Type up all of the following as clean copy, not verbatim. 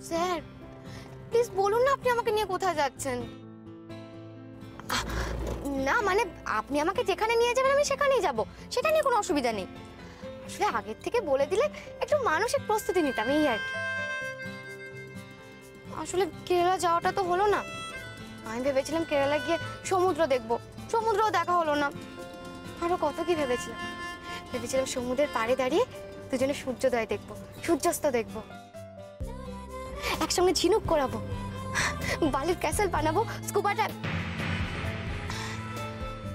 Sir please বলুন না আপনি আমাকে নিয়ে কোথায় যাচ্ছেন। না মানে আপনি আমাকে যেখানে নিয়ে যাবেন আমি সেখানেই যাব, সেটা নিয়ে কোনো অসুবিধা নেই। আসলে আগের থেকে বলে দিলে একটু মানসিক প্রস্তুতি নিতাম এই আর কি। আসলে কেরালা যাওয়াটা তো হলো না। আমি ভেবেছিলাম কেরালা গিয়ে সমুদ্র দেখবো, সমুদ্রও দেখা হলো না। আরো কত কি ভেবেছিলাম, ভেবেছিলাম সমুদ্রের পাড়ে দাঁড়িয়ে দুজনে সূর্যোদয় দেখবো, সূর্যাস্ত দেখবো, একসঙ্গে ঝিনুক করাবো, বালির ক্যাসেল বানাবো, স্কুবা ডাইভ।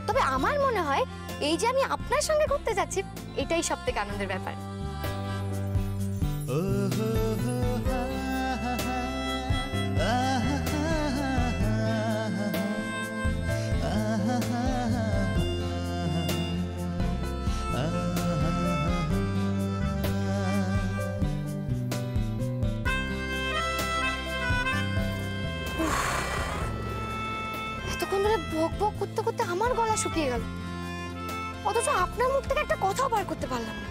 তবে আমার মনে হয় এই যে আমি আপনার সঙ্গে ঘুরতে যাচ্ছি এটাই সব থেকে আনন্দের ব্যাপার। এতক্ষণ ধরে বক বক করতে করতে আমার গলা শুকিয়ে গেল, অথচ আপনার মুখ থেকে একটা কথাও বার করতে পারলাম না।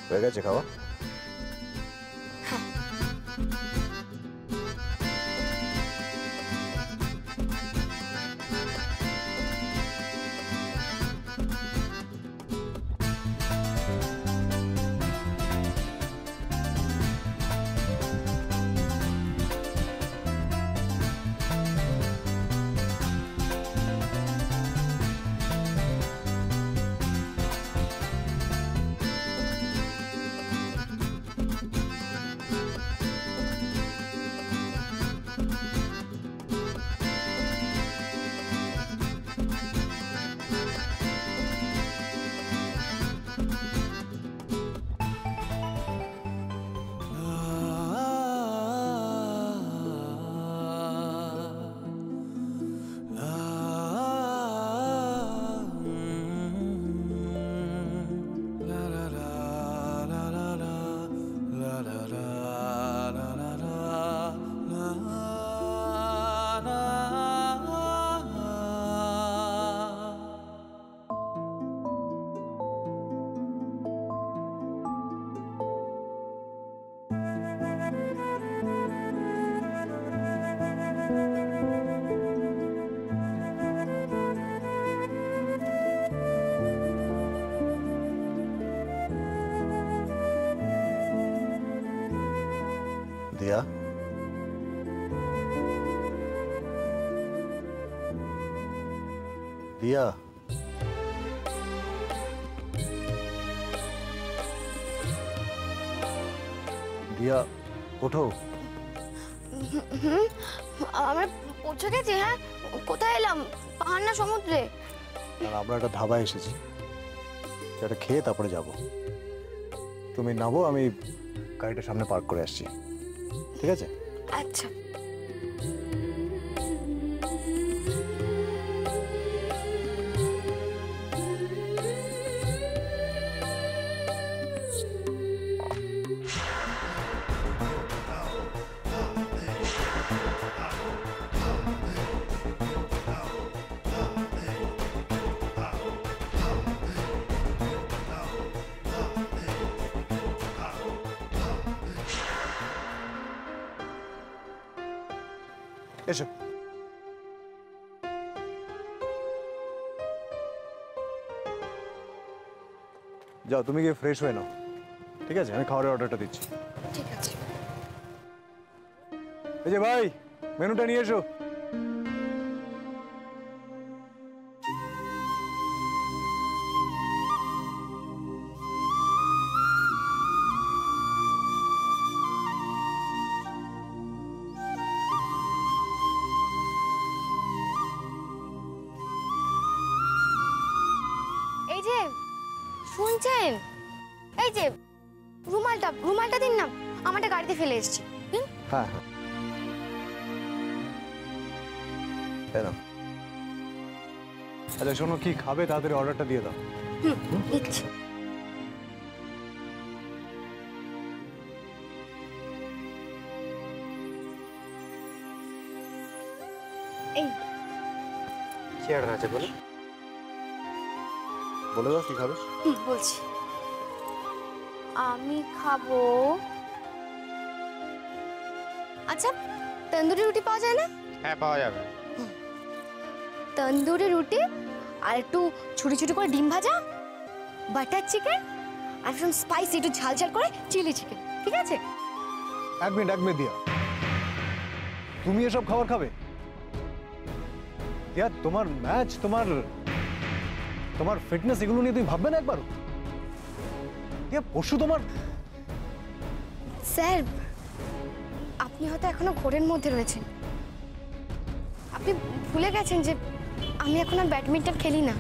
হয়ে গেছে খাওয়া? दिया दिया दिया ওঠো। আমরা পৌঁছে গেছি। হ্যাঁ কোথায় এলাম? পাহাড় না সমুদ্রে? আমরা একটা ধাবায় এসেছি, সেটা খেয়ে তারপরে যাব। তুমি নামো, আমি গাড়িটা সামনে পার্ক করে আসছি, ঠিক আছে? আচ্ছা। এসো। যাও, তুমি গিয়ে ফ্রেশ হয়ে নাও, ঠিক আছে? আমি খাবারের অর্ডারটা দিচ্ছি। ঠিক আছে। এই যে ভাই, মেনুটা নিয়ে এসো। এই যে শুনছেন, এই যে রুমালটা দিন না, আমারটা গাড়িতে ফেলে এসেছি। হ্যাঁ হ্যাঁ, আচ্ছা শোনো, কি খাবে তাড়াতাড়ি অর্ডারটা দিয়ে দাও। দিচ্ছি। কি অর্ডার আছে বলো? বলে দাও কি খাবে। বলছি, আমি খাবো, আচ্ছা তন্দুরি রুটি পাওয়া যায় না? হ্যাঁ পাওয়া যাবে। তন্দুরি রুটি আর একটু ছোট ছোট করে ডিম ভাজা, বাটার চিকেন আর একটু স্পাইসি, একটু ঝাল ঝাল করে চিলি চিকেন, ঠিক আছে? এক মিনিট দিয়া, তুমি এসব খাবার খাবে? দিয়া তোমার ম্যাচ, তোমার ফিটনেস, এগুলো নিয়ে তুমি ভাববে না একবারও? দিয়া পরশু তোমার। স্যার, আপনি হয়তো এখনো ঘোরের মধ্যে রয়েছেন। আপনি ভুলে গেছেন যে আমি এখন আর ব্যাডমিন্টন খেলি না।